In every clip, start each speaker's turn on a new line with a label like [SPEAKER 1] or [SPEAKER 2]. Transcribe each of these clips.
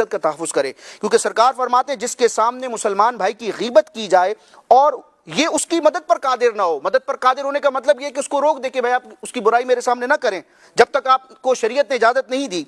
[SPEAKER 1] इज्जत का तहफ़्फ़ुज़ करे, क्योंकि सरकार फरमाते हैं जिसके सामने मुसलमान भाई की ग़ीबत की जाए और ये उसकी मदद पर कादिर ना हो। मदद पर कादिर होने का मतलब ये कि उसको रोक दे कि भाई आप उसकी बुराई मेरे सामने ना करें जब तक आपको शरीयत ने इजाज़त नहीं दी।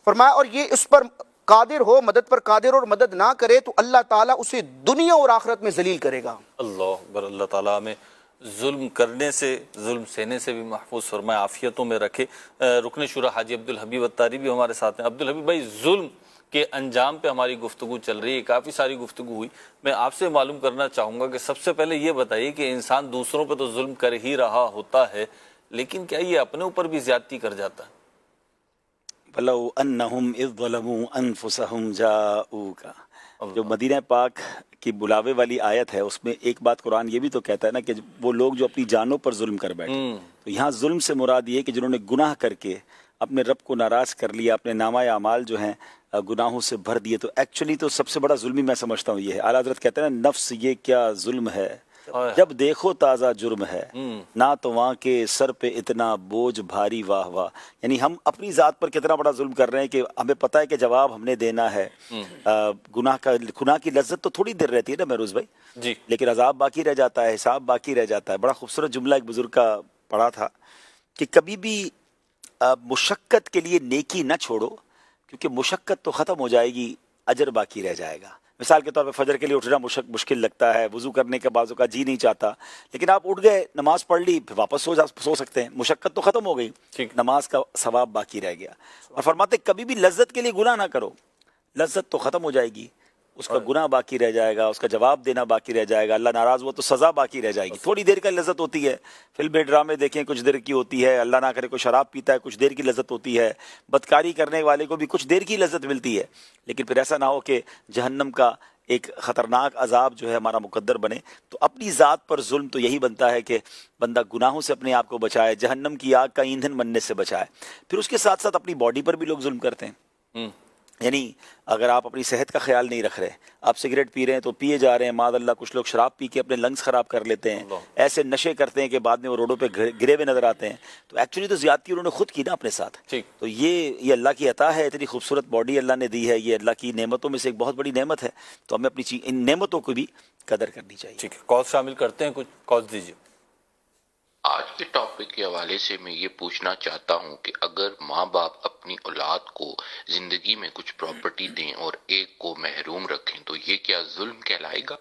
[SPEAKER 1] फरमाया और ये उस पर कादिर हो, मदद पर कादिर और मदद ना करे तो अल्लाह ताला उसे दुनिया और आखिरत में जलील करेगा।
[SPEAKER 2] अल्लाह अकबर। अल्लाह ताला हमें जुल्म करने से, जुल्म सहने से भी महफूज फरमाए, आफियतों में रखे। रुकन शुरा हाजी अब्दुल हबीब अत्तारी भी हमारे साथ हैं। अब्दुल हबीब भाई, जुल्म के अंजाम पे हमारी गुफ्तगू चल रही है, काफ़ी सारी गुफ्तगू हुई। मैं आपसे मालूम करना चाहूँगा कि सबसे पहले ये बताइए कि इंसान दूसरों पर तो जुल्म कर ही रहा होता है, लेकिन क्या ये अपने ऊपर भी ज्यादती कर जाता है?
[SPEAKER 3] वलौ अन्नहुम इज़ ज़लमू अनफुसहुम जाऊका, जो मदीना पाक की बुलावे वाली आयत है उसमें एक बात कुरान ये भी तो कहता है ना कि वो लोग जो अपनी जानों पर जुल्म कर बैठे, तो यहाँ जुल्म से मुराद ये कि जिन्होंने गुनाह करके अपने रब को नाराज़ कर लिया, अपने नामाए अमाल जो हैं गुनाहों से भर दिए। तो एक्चुअली तो सबसे बड़ा जुल्म मैं समझता हूँ ये है। आला हज़रत कहते हैं ना, नफ्स ये क्या जुल्म है, जब देखो ताज़ा जुर्म है, ना तो वहाँ के सर पे इतना बोझ भारी वाह वाह। यानी हम अपनी ज़ात पर कितना बड़ा जुल्म कर रहे हैं कि हमें पता है कि जवाब हमने देना है। गुनाह की लज्जत तो थोड़ी देर रहती है ना महरूज भाई जी, लेकिन अजाब बाकी रह जाता है, हिसाब बाकी रह जाता है। बड़ा खूबसूरत जुमला एक बुजुर्ग का पढ़ा था कि कभी भी मुशक्क़त के लिए नेकी न छोड़ो, क्योंकि मुशक्क़त तो ख़त्म हो जाएगी, अजर बाकी रह जाएगा। मिसाल के तौर पर फजर के लिए उठना मुश्किल लगता है, वज़ू करने के बाजू का जी नहीं चाहता, लेकिन आप उठ गए, नमाज पढ़ ली, फिर वापस सो सकते हैं। मुशक्क़त तो ख़त्म हो गई, नमाज का सवाब बाकी रह गया। और फरमाते कभी भी लज्जत के लिए गुनाह ना करो, लज्जत तो ख़त्म हो जाएगी, उसका गुनाह बाकी रह जाएगा, उसका जवाब देना बाकी रह जाएगा, अल्लाह नाराज़ हुआ तो सज़ा बाकी रह जाएगी। थोड़ी देर का लज्जत होती है, फिल्में ड्रामे देखें कुछ देर की होती है, अल्लाह ना करे कोई शराब पीता है कुछ देर की लज्जत होती है, बदकारी करने वाले को भी कुछ देर की लज्जत मिलती है, लेकिन फिर ऐसा ना हो कि जहन्नम का एक ख़तरनाक अजाब जो है हमारा मुकद्दर बने। तो अपनी ज़ात पर जुल्म तो यही बनता है कि बंदा गुनाहों से अपने आप को बचाए, जहन्नम की आग का ईंधन बनने से बचाए। फिर उसके साथ साथ अपनी बॉडी पर भी लोग जुल्म करते हैं। यानी अगर आप अपनी सेहत का ख्याल नहीं रख रहे, आप सिगरेट पी रहे हैं तो पिए जा रहे हैं, मादअल्लाह कुछ लोग शराब पी के अपने लंग्स ख़राब कर लेते हैं, ऐसे नशे करते हैं कि बाद में वो रोडों पे गिरे हुए नज़र आते हैं। तो एक्चुअली तो ज़्यादती उन्होंने खुद की ना अपने साथ। तो ये अल्लाह की अता है, इतनी खूबसूरत बॉडी अल्लाह ने दी है, ये अल्लाह की नेमतों में से एक बहुत बड़ी नेमत है। तो हमें अपनी इन नेमतों को भी कदर करनी चाहिए।
[SPEAKER 2] ठीक है, कॉल शामिल करते हैं, कुछ कॉल दीजिए।
[SPEAKER 4] आज के टॉपिक के हवाले से मैं ये पूछना चाहता हूँ कि अगर माँ बाप अपनी औलाद को जिंदगी में कुछ प्रॉपर्टी दें और एक को महरूम रखें तो ये क्या जुल्म कहलाएगा?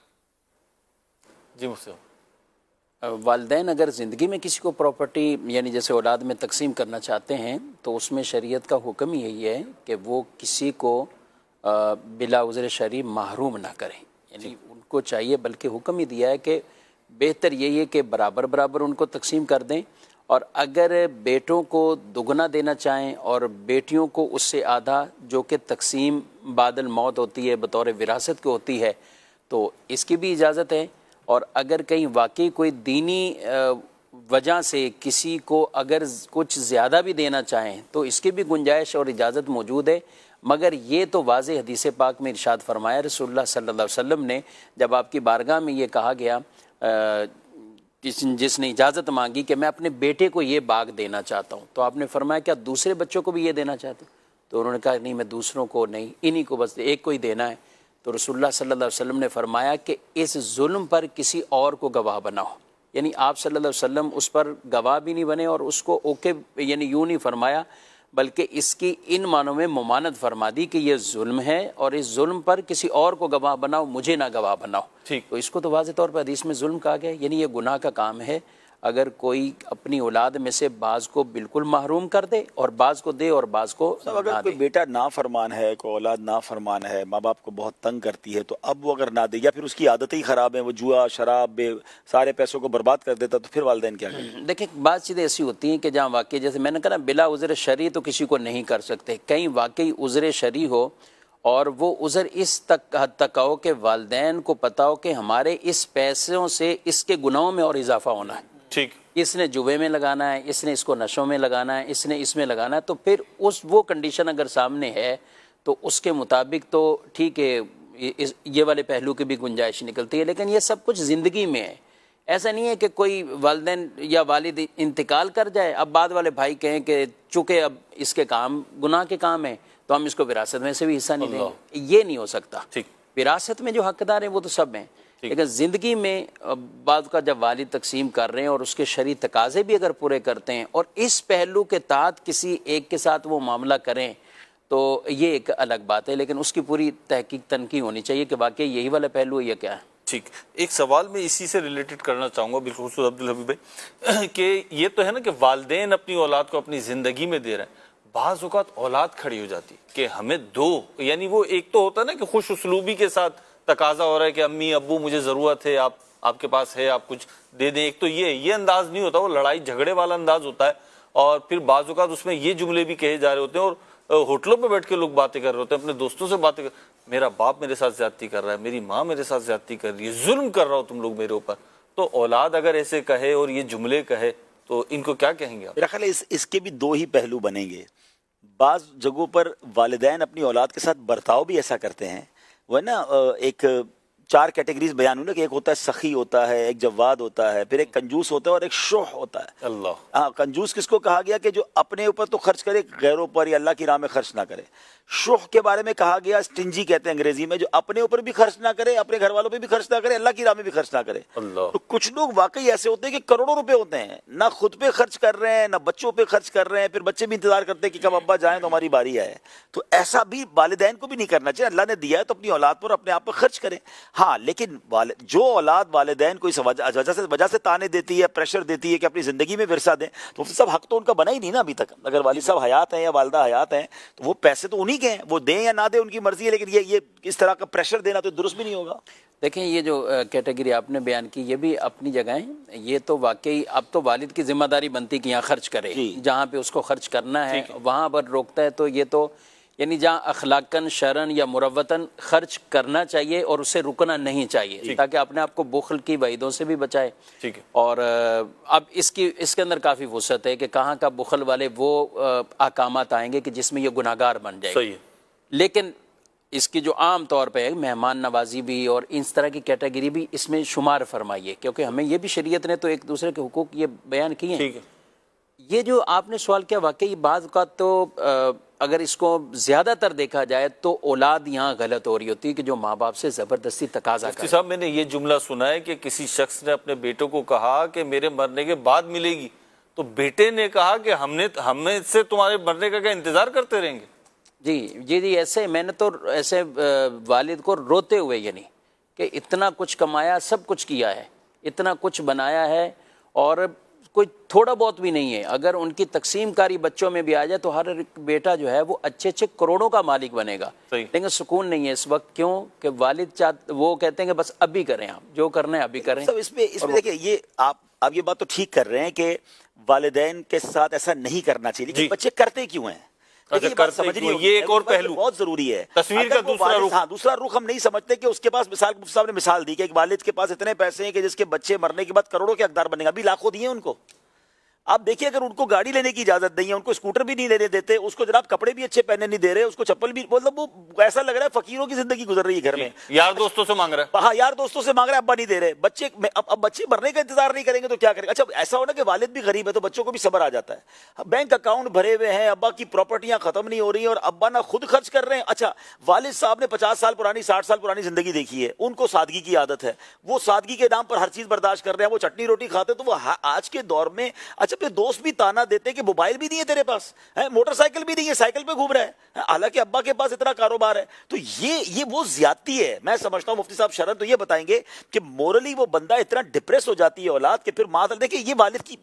[SPEAKER 2] जी मुझसे
[SPEAKER 5] वालिदैन अगर ज़िंदगी में किसी को प्रॉपर्टी यानी जैसे औलाद में तकसीम करना चाहते हैं तो उसमें शरीयत का हुक्म यही है कि वो किसी को बिला उज़्र शरई महरूम ना करें। यानी उनको चाहिए, बल्कि हुक्म ही दिया है कि बेहतर यही है कि बराबर बराबर उनको तकसीम कर दें, और अगर बेटों को दुगना देना चाहें और बेटियों को उससे आधा, जो कि तकसीम बादल मौत होती है, बतौर विरासत की होती है, तो इसकी भी इजाज़त है। और अगर कहीं वाकई कोई दीनी वजह से किसी को अगर कुछ ज़्यादा भी देना चाहें तो इसकी भी गुंजाइश और इजाज़त मौजूद है। मगर ये तो वाज़ेह हदीस पाक में इरशाद फरमाया रसूलुल्लाह सल्लल्लाहु अलैहि वसल्लम ने, जब आपकी बारगाह में ये कहा गया जिसने इजाज़त मांगी कि मैं अपने बेटे को ये बाग देना चाहता हूँ, तो आपने फरमाया क्या दूसरे बच्चों को भी ये देना चाहते हो? तो उन्होंने कहा नहीं, मैं दूसरों को नहीं, इन्हीं को बस एक को ही देना है। तो रसूलुल्लाह सल्लल्लाहु अलैहि वसल्लम ने फरमाया कि इस जुल्म पर किसी और को गवाह बनाओ। यानी आप सल्लल्लाहु अलैहि वसल्लम उस पर गवाह भी नहीं बने और उसको ओके यानी यूँ नहीं फरमाया, बल्कि इसकी इन मानों में मुमानत फरमा दी कि ये जुल्म है और इस जुल्म पर किसी और को गवाह बनाओ, मुझे ना गवाह बनाओ। तो इसको तो वाज़े तौर पर हदीस में जुल्म कहा गया। यानी ये गुनाह का काम है अगर कोई अपनी औलाद में से बाज़ को बिल्कुल महरूम कर दे और बाज़ को दे और बाज़ को
[SPEAKER 3] अगर कोई बेटा ना फरमान है, कोई औलाद ना फरमान है, माँ बाप को बहुत तंग करती है, तो अब वो अगर ना दे या फिर उसकी आदतें ही ख़राब हैं, वो जुआ शराब सारे पैसों को बर्बाद कर देता, तो फिर वालिदैन क्या करें?
[SPEAKER 5] देखिए, बात चीज़ें ऐसी होती हैं कि जहाँ वाकई जैसे मैंने कहा ना, बिला उज़्र शरई तो किसी को नहीं कर सकते। कहीं वाकई उज़्र शरई हो और वो उज़्र इस हद तक हो कि वालिदैन को पता हो कि हमारे इस पैसों से इसके गुनाहों में और इजाफा होना है।
[SPEAKER 2] ठीक,
[SPEAKER 5] इसने जुए में लगाना है, इसने इसको नशों में लगाना है, इसने इसमें लगाना है, तो फिर वो कंडीशन अगर सामने है तो उसके मुताबिक तो ठीक है, ये वाले पहलू की भी गुंजाइश निकलती है। लेकिन ये सब कुछ ज़िंदगी में है। ऐसा नहीं है कि कोई वालिदैन या वालिद इंतकाल कर जाए, अब बाद वाले भाई कहें कि चूंकि अब इसके काम गुनाह के काम है तो हम इसको विरासत में से भी हिस्सा नहीं देंगे, ये नहीं हो सकता।
[SPEAKER 2] ठीक।
[SPEAKER 5] विरासत में जो हकदार हैं वो तो सब हैं, लेकिन ज़िंदगी में बाद का जब वालिद तकसीम कर रहे हैं और उसके शरई तकाजे भी अगर पूरे करते हैं और इस पहलू के तहत किसी एक के साथ वो मामला करें तो ये एक अलग बात है, लेकिन उसकी पूरी तहकीक तनकी होनी चाहिए कि वाकई यही वाला पहलू है या क्या है।
[SPEAKER 2] ठीक, एक सवाल मैं इसी से रिलेटेड करना चाहूँगा बिलखुसूस अब्दुल हबीब भाई कि ये तो है ना कि वालिदैन अपनी औलाद को अपनी ज़िंदगी में दे रहे हैं, बाज़ औक़ात औलाद खड़ी हो जाती कि हमें दो, यानी वो एक तो होता है ना कि खुश उसलूबी के साथ तकाजा हो रहा है कि अम्मी अब्बू मुझे ज़रूरत है, आपके पास है, आप कुछ दे दें, एक तो ये अंदाज़ नहीं होता, वो लड़ाई झगड़े वाला अंदाज़ होता है। और फिर बाज़ औक़ात उसमें ये जुमले भी कहे जा रहे होते हैं और होटलों पे बैठ के लोग बातें कर रहे होते हैं, अपने दोस्तों से बातें कर, मेरा बाप मेरे साथ ज्यादती कर रहा है, मेरी माँ मेरे साथ ज्यादती कर रही है, जुल्म कर रहा हो तुम लोग मेरे ऊपर। तो औलाद अगर ऐसे कहे और ये जुमले कहे तो इनको क्या कहेंगे आप?
[SPEAKER 3] मेरा ख्याल है इसके भी दो ही पहलू बनेंगे। बाज़ जगहों पर वालिदैन अपनी औलाद के साथ बर्ताव भी ऐसा करते हैं, वह ना एक 4 कैटेगरीज बयान हुई ना कि एक होता है सखी होता है, एक जवाद होता है, फिर एक कंजूस होता है और एक शोह होता है।
[SPEAKER 2] अल्लाह।
[SPEAKER 3] हाँ, कंजूस किसको कहा गया कि जो अपने ऊपर तो खर्च करे, गैरों पर या अल्लाह की राह में खर्च ना करे। शोह के बारे में कहा गया, स्टिंजी कहते हैं अंग्रेजी में, जो अपने ऊपर भी खर्च ना करे, अपने घर वालों पे भी खर्च ना करे, अल्लाह की राह में भी खर्च ना करे।
[SPEAKER 2] अल्लाह।
[SPEAKER 3] तो कुछ लोग वाकई ऐसे होते हैं कि करोड़ों रुपए होते हैं, ना खुद पे खर्च कर रहे हैं ना बच्चों पे खर्च कर रहे हैं, फिर बच्चे भी इंतजार करते हैं कि कब अब्बा जाएं तो हमारी बारी आए। तो ऐसा भी वालिदैन को भी नहीं करना चाहिए। अल्लाह ने दिया है तो अपनी औलाद पर अपने आप पर खर्च करें। हाँ, लेकिन जो औलाद वालिदैन को इस वजह से ताने देती है, प्रेशर देती है कि अपनी जिंदगी में विरसा दें, तो सब हक तो उनका बना ही नहीं ना अभी तक। अगर वालिद साहब हयात हैं या वालिदा हयात हैं तो वो पैसे तो उन्हीं के हैं, वो दें या ना दें उनकी मर्जी है, लेकिन ये इस तरह का प्रेशर देना तो दुरुस्त भी नहीं होगा।
[SPEAKER 5] देखें, ये जो कैटेगरी आपने बयान की ये भी अपनी जगह है। ये तो वाकई अब तो वालिद की जिम्मेदारी बनती कि यहाँ खर्च करे, जहाँ पे उसको खर्च करना है वहाँ पर रोकता है, तो ये तो यानी जहाँ अखलाकन शरन या मुरव्वतन खर्च करना चाहिए और उससे रुकना नहीं चाहिए, ताकि अपने आप को बुखल की वईदों से भी बचाए।
[SPEAKER 2] ठीक है।
[SPEAKER 5] और अब इसके अंदर काफ़ी वुसअत है कि कहाँ का बुखल वाले वो अहकामात आएंगे कि जिसमें ये गुनाहगार बन जाए।
[SPEAKER 2] सही है।
[SPEAKER 5] लेकिन इसकी जो आम तौर पे है मेहमान नवाजी भी और इस तरह की कैटेगरी भी इसमें शुमार फरमाइए, क्योंकि हमें ये भी शरीयत ने तो एक दूसरे के हुकूक ये बयान किए हैं।
[SPEAKER 2] ठीक है।
[SPEAKER 5] ये जो आपने सवाल किया, वाकई बात का तो अगर इसको ज़्यादातर देखा जाए तो औलाद यहाँ गलत हो रही होती है कि जो माँ बाप से ज़बरदस्ती तकाजा करे।
[SPEAKER 2] साहब, मैंने ये जुमला सुना है कि किसी शख्स ने अपने बेटों को कहा कि मेरे मरने के बाद मिलेगी, तो बेटे ने कहा कि हमें से तुम्हारे मरने का क्या इंतजार करते रहेंगे?
[SPEAKER 5] जी, ऐसे मैंने तो ऐसे वालिद को रोते हुए यानी कि इतना कुछ कमाया, सब कुछ किया है, इतना कुछ बनाया है और कोई थोड़ा बहुत भी नहीं है। अगर उनकी तकसीमकारी बच्चों में भी आ जाए तो हर एक बेटा जो है वो अच्छे करोड़ों का मालिक बनेगा, लेकिन सुकून नहीं है इस वक्त। क्यों कि वालिद वो कहते हैं कि बस अभी करें, आप जो करना है अभी करें।
[SPEAKER 3] सब इसमें देखिए, ये आप ये बात तो ठीक कर रहे हैं कि वालिदैन के साथ ऐसा नहीं करना चाहिए, लेकिन बच्चे करते क्यों हैं?
[SPEAKER 2] ये एक और पहलू
[SPEAKER 3] बहुत जरूरी है।
[SPEAKER 2] तस्वीर का
[SPEAKER 3] दूसरा रुख हम नहीं समझते कि उसके पास मुफ्ती साहब ने मिसाल दी कि एक वालिद के पास इतने पैसे हैं कि जिसके बच्चे मरने के बाद करोड़ों के हकदार बनेगा, अभी लाखों दिए उनको। आप देखिए, अगर उनको गाड़ी लेने की इजाजत नहीं है, उनको स्कूटर भी नहीं लेने देते, उसको जनाब कपड़े भी अच्छे पहनने नहीं दे रहे, उसको चप्पल भी, मतलब वो ऐसा लग रहा है फकीरों की जिंदगी गुजर रही है घर में।
[SPEAKER 2] यार दोस्तों से मांग रहा है।
[SPEAKER 3] हाँ, यार दोस्तों से मांग रहा है, अब्बा नहीं दे रहे। बच्चे अब बच्चे मरने का इंतजार नहीं करेंगे तो क्या करेंगे? अच्छा, ऐसा हो ना कि वालिद भी गरीब है तो बच्चों को भी सब्र आ जाता है, बैंक अकाउंट भरे हुए हैं, अब्बा की प्रॉपर्टियां खत्म नहीं हो रही है और अब्बा ना खुद खर्च कर रहे हैं। अच्छा, वालिद साहब ने 50 साल पुरानी 60 साल पुरानी जिंदगी देखी है, उनको सादगी की आदत है, वो सादगी के नाम पर हर चीज बर्दाश्त कर रहे हैं, वो चटनी रोटी खाते, तो वो आज के दौर में अच्छा फिर दोस्त भी ताना देते कि मोबाइल भी नहीं है तेरे पास, है मोटरसाइकिल भी नहीं है, साइकिल पे घूम रहा है, हालांकि अब्बा के पास इतना कारोबार है। तो ये वो ज्यादती है। मैं समझता हूं मुफ्ती साहब शरन तो ये बताएंगे कि मोरली वो बंदा इतना डिप्रेस हो जाती है औलाद के, फिर मातल देखिए, ये वालिद की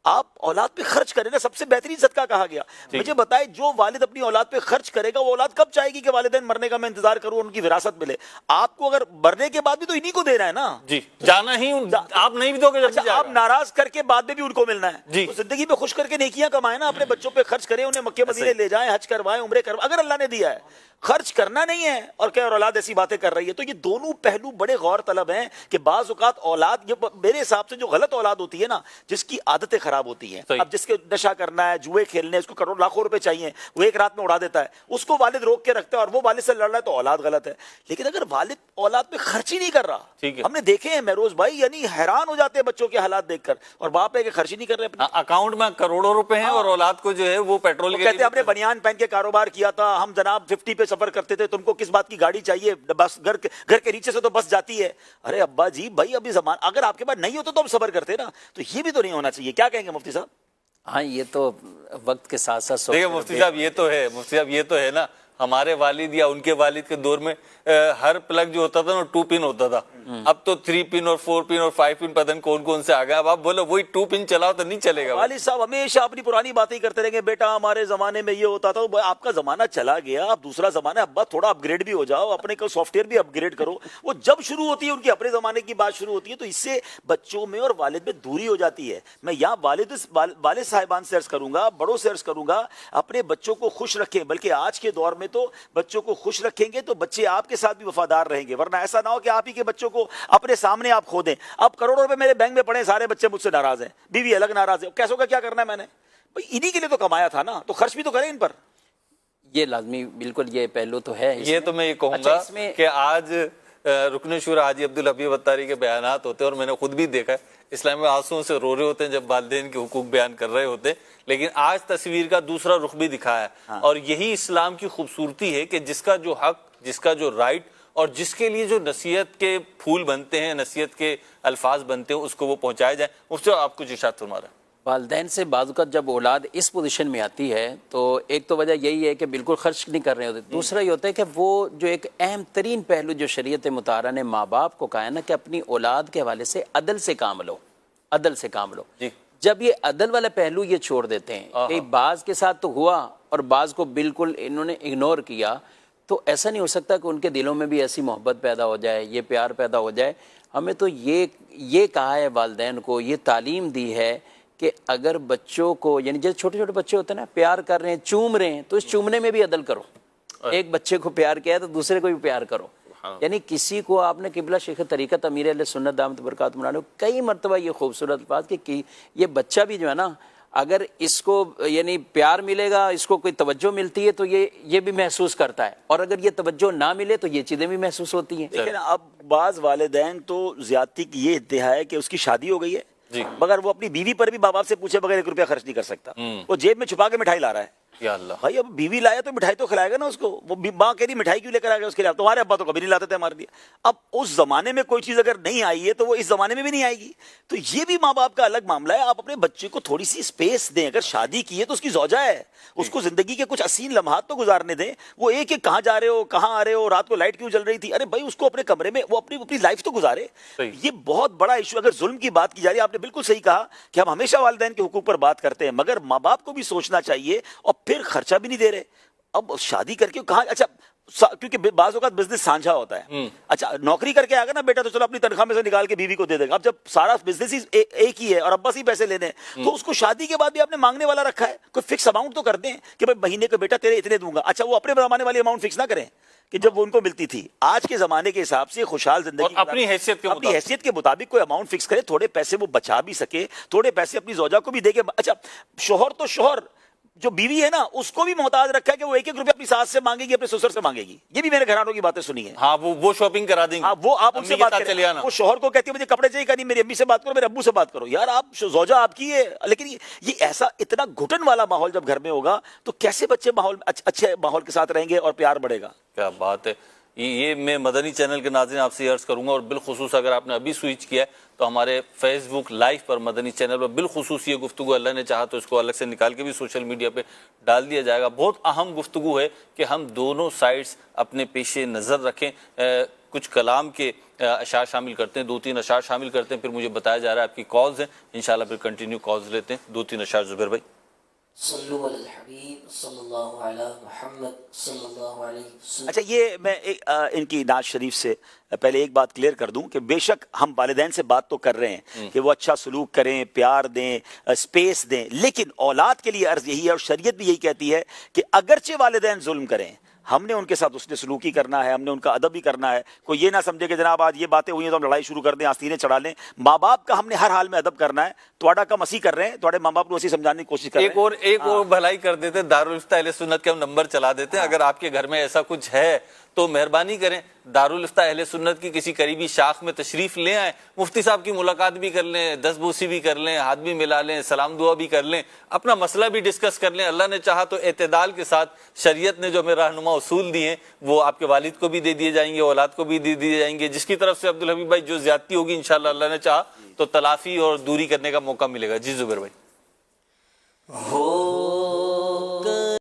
[SPEAKER 3] आप औलाद पे खर्च करें ना, सबसे बेहतरीन सदका कहा गया। मुझे बताए, जो वालिद अपनी औलाद पे खर्च करेगा वो औलाद कब चाहेगी कि वालिदैन मरने का मैं इंतजार करूं, उनकी विरासत मिले? आपको अगर मरने के बाद भी तो इन्हीं को देना है ना
[SPEAKER 2] जी, जाना ही आप नहीं भी दोगे।
[SPEAKER 3] अच्छा, आप नाराज करके बाद में भी उनको मिलना है जी। तो जिंदगी में खुश करके नेकियां कमाए ना, अपने बच्चों पे खर्च करें, उन्हें मक्के मदीने ले जाएं, हज करवाएं, उम्रे करवाएं, अगर अल्लाह ने दिया है। खर्च करना नहीं है और क्या औलाद ऐसी बातें कर रही है। तो ये दोनों पहलू बड़े गौर तलब हैं कि बाज़ औक़ात औलाद, ये मेरे हिसाब से जो गलत औलाद होती है ना, जिसकी आदतें खराब होती हैं, अब जिसके नशा करना है, जुए खेलने, उसको करोड़ लाखों रुपए चाहिए, वो एक रात में उड़ा देता है, उसको वालिद रोक के रखते हैं और वो वालिद से लड़ रहा है, तो औलाद गलत है। लेकिन अगर वालिद औलाद पे खर्च ही नहीं कर रहा, हमने देखे हैं महरोज भाई, यानी हैरान हो जाते हैं बच्चों के हालात देखकर, और बाप है कि खर्च ही नहीं कर रहे,
[SPEAKER 2] अकाउंट में करोड़ों रुपए हैं और औलाद को जो है वो पेट्रोल के
[SPEAKER 3] कहते हैं हमने बनियान पहन के कारोबार किया था, हम जनाब 50 पे सफर करते थे, तुमको किस बात की गाड़ी चाहिए, बस घर के नीचे से तो बस जाती है। अरे अब्बा जी भाई, अभी जमान अगर आपके पास नहीं होता तो हम सफर करते ना, तो ये भी तो नहीं होना चाहिए। क्या कहेंगे मुफ्ती साहब?
[SPEAKER 5] हाँ, ये तो वक्त के साथ साथ
[SPEAKER 2] देखिए मुफ्ती साहब, ये तो है ना, हमारे वालिद या उनके वालिद के दौर में हर प्लग जो होता था ना 2 पिन होता था, अब तो 3 पिन और 4 पिन और 5 पिन पता नहीं कौन कौन से आ गए। अब आप बोलो वही 2 पिन चलाओ तो नहीं चलेगा।
[SPEAKER 3] वालिद साहब हमेशा अपनी पुरानी बातें करते रहेंगे, बेटा हमारे जमाने में ये होता था। तो आपका जमाना चला गया, अब दूसरा जमाना है, अब्बा थोड़ा अपग्रेड भी हो जाओ, अपने को सॉफ्टवेयर भी अपग्रेड करो। वो जब शुरू होती है उनकी अपने जमाने की बात शुरू होती है, तो इससे बच्चों में और वालिद में दूरी हो जाती है। मैं यहाँ वालिद साहिबान से अर्ज करूंगा, बड़ों से अर्ज करूंगा, अपने बच्चों को खुश रखें। बल्कि आज के दौर में तो बच्चों को खुश रखेंगे तो बच्चे आपके साथ भी वफादार रहेंगे, वरना ऐसा ना हो कि आप ही के बच्चों को अपने सामने आप खो दें। अब करोड़ों रुपए मेरे बैंक में पड़े, सारे बच्चे मुझसे नाराज हैं, बीवी अलग नाराज है, कैसों का क्या करना है मैंने? भाई इन्हीं के लिए तो कमाया था ना, तो खर्च भी तो करें इन पर।
[SPEAKER 5] ये लाजमी, बिल्कुल ये पहलू तो है।
[SPEAKER 2] ये तो मैं ये कहूंगा कि आज रुकन शुरा हाजी अब्दुल हबीब अत्तारी के बयानात होते हैं, और मैंने खुद भी देखा है, इस्लामी आंसुओं से रो रहे होते हैं जब वालिदैन के हुकूक बयान कर रहे होते हैं। लेकिन आज तस्वीर का दूसरा रुख भी दिखाया है, और यही इस्लाम की खूबसूरती है कि जिसका जो हक, जिसका जो राइट, और जिसके लिए जो नसीहत के फूल बनते हैं, नसीहत के अल्फाज बनते हैं, उसको वो पहुंचाए जाए। मुफ्ती साहब आप कुछ इरशाद फरमा रहे हैं।
[SPEAKER 5] वालिदैन से बाज़ जब औलाद इस पोजीशन में आती है तो एक तो वजह यही है कि बिल्कुल खर्च नहीं कर रहे होते, दूसरा ये होता है कि वो जो एक अहम तरीन पहलू जो शरीयत मुताहरा ने माँ बाप को कहा है ना कि अपनी औलाद के हवाले से अदल से काम लो, अदल से काम लो। जब ये अदल वाला पहलू ये छोड़ देते हैं कि बाज़ के साथ तो हुआ और बाज़ को बिल्कुल इन्होंने इग्नोर किया, तो ऐसा नहीं हो सकता कि उनके दिलों में भी ऐसी मोहब्बत पैदा हो जाए, ये प्यार पैदा हो जाए। हमें तो ये कहा है वालिदैन को, ये तालीम दी है कि अगर बच्चों को, यानी जैसे छोटे छोटे बच्चे होते हैं ना, प्यार कर रहे हैं, चूम रहे हैं, तो इस चूमने में भी अदल करो। एक बच्चे को प्यार किया है तो दूसरे को भी प्यार करो। यानी किसी को आपने किबला शेख तरीक़त अमीर अहले सुन्नत दामत बरकातुहू मौलाना कई मरतबा ये खूबसूरत बात कि ये बच्चा भी जो है ना, अगर इसको यानी प्यार मिलेगा, इसको कोई तवज्जो मिलती है तो ये भी महसूस करता है, और अगर ये तवज्जो ना मिले तो ये चीज़ें भी महसूस होती हैं।
[SPEAKER 3] लेकिन अब बाज़ वालिदैन तो ज़्यादती की ये इंतहा है कि उसकी शादी हो गई है, मगर वो अपनी बीवी पर भी माँ बाप से पूछे बगैर 1 रुपया खर्च नहीं कर सकता। वो जेब में छुपा के मिठाई ला रहा है।
[SPEAKER 2] या अल्लाह
[SPEAKER 3] भाई, अब बीवी लाया तो मिठाई तो खिलाएगा ना उसको। वो माँ कह रही मिठाई क्यों लेकर आ गया उसके लिए? तुम्हारे अब्बा तो कभी नहीं लाते थे हमारे लिए। अब उस जमाने में कोई चीज अगर नहीं आई है तो वो इस जमाने में भी नहीं आएगी। तो ये भी माँ बाप का अलग मामला है। आप अपने बच्चे को थोड़ी सी स्पेस दें। अगर शादी की है तो उसकी ज़ौजा है, उसको जिंदगी के कुछ हसीन लम्हात तो गुजारने दें। वो एक एक कहाँ जा रहे हो, कहाँ आ रहे हो, रात को लाइट क्यों जल रही थी, अरे भाई उसको अपने कमरे में वो अपनी लाइफ तो गुजारे। ये बहुत बड़ा इशू। अगर जुल्म की बात की जा रही है, आपने बिल्कुल सही कहा कि हम हमेशा वालिदैन के हुकूक पर बात करते हैं, मगर माँ बाप को भी सोचना चाहिए। और फिर खर्चा भी नहीं दे रहे। अब शादी करके कहा, अच्छा क्योंकि बाज़ औक़ात बिजनेस साझा होता है। अच्छा नौकरी करके आएगा ना बेटा तो चलो अपनी तनख्वाह में से निकाल के बीवी को दे देगा। अब जब सारा बिजनेस ही एक ही है और अब्बा से ही पैसे लेने हैं, तो उसको शादी के बाद भी आपने मांगने वाला रखा है। कोई फिक्स अमाउंट तो कर दें कि भाई महीने को बेटा तेरे इतने दूंगा। अच्छा वो अपने जमाने वाली अमाउंट फिक्स ना करें कि जब वो उनको मिलती थी। आज के जमाने के हिसाब से खुशहाल जिंदगी
[SPEAKER 2] अपनी हैसियत
[SPEAKER 3] के मुताबिक कोई अमाउंट फिक्स करे, थोड़े पैसे वो बचा भी सके, थोड़े पैसे अपनी ज़ौजा को भी दे के। अच्छा शोहर तो शोहर, जो बीवी है ना उसको भी मोहताज रखा है कि वो 1-1 रुपया अपनी सास से मांगेगी, अपने ससुर से मांगेगी। ये भी मेरे घरानों की बातें सुनी है।
[SPEAKER 2] हाँ वो शॉपिंग करा देंगे।
[SPEAKER 3] वो आप उनसे बात करें। वो शोहर को कहती है मुझे कपड़े चाहिए, नहीं मेरी अम्मी से बात करो, मेरे अब्बू से बात करो। यार आप ज़ौजा आपकी है। लेकिन ये ऐसा इतना घुटन वाला माहौल जब घर में होगा तो कैसे बच्चे माहौल अच्छे माहौल के साथ रहेंगे और प्यार बढ़ेगा।
[SPEAKER 2] क्या बात है। ये मैं मदनी चैनल के नाज़रीन आपसे अर्ज़ करूंगा, और बिलखुसूस अगर आपने अभी स्विच किया है तो हमारे फेसबुक लाइव पर मदनी चैनल पर बिलखुसूस ये गुफ्तगू, अल्लाह ने चाहा तो इसको अलग से निकाल के भी सोशल मीडिया पे डाल दिया जाएगा। बहुत अहम गुफ्तगू है कि हम दोनों साइड्स अपने पेशे नज़र रखें। कुछ कलाम के अशार शामिल करते हैं, 2-3 अशार शामिल करते हैं, फिर मुझे बताया जा रहा है आपकी कॉल्स हैं, इंशाल्लाह फिर कंटिन्यू कॉल्स लेते हैं। 2-3 अशार जुबैर भाई।
[SPEAKER 3] अच्छा ये मैं इनकी नाज शरीफ से पहले एक बात क्लियर कर दूं कि बेशक हम वालिदैन से बात तो कर रहे हैं कि वो अच्छा सलूक करें, प्यार दें, स्पेस दें, लेकिन औलाद के लिए अर्ज यही है और शरीयत भी यही कहती है कि अगरचे वालिदैन जुल्म करें, हमने उनके साथ उसने सलूकी करना है, हमने उनका अदब भी करना है। कोई ये ना समझे कि जनाब आज ये बातें हुई हैं तो हम लड़ाई शुरू कर दें, आस्तीनें चढ़ा लें। माँ बाप का हमने हर हाल में अदब करना है। थोड़ा कम असी कर रहे हैं, थोड़े माँ बाप को असी समझाने की कोशिश कर रहे हैं।
[SPEAKER 2] एक और भलाई कर देते, दारुल इफ्ता अहले सुन्नत के हम नंबर चला देते हैं। अगर आपके घर में ऐसा कुछ है तो मेहरबानी करें, दारुल इफ्ता अहले सुन्नत की किसी करीबी शाख में तशरीफ ले आए, मुफ्ती साहब की मुलाकात भी कर लें, दस्तबूसी भी कर लें, हाथ भी मिला लें, सलाम दुआ भी कर लें, अपना मसला भी डिस्कस कर लें। अल्लाह ने चाहा तो एतदाल के साथ शरीयत ने जो हमें रहनुमा उसूल दिए हैं वो आपके वालिद को भी दे दिए जाएंगे, औलाद को भी दे दिए जाएंगे। जिसकी तरफ से अब्दुल हबीब भाई जो ज्यादती होगी इंशाअल्लाह अल्लाह ने चाहा तो तलाफी और दूरी करने का मौका मिलेगा। जी जुबैर भाई।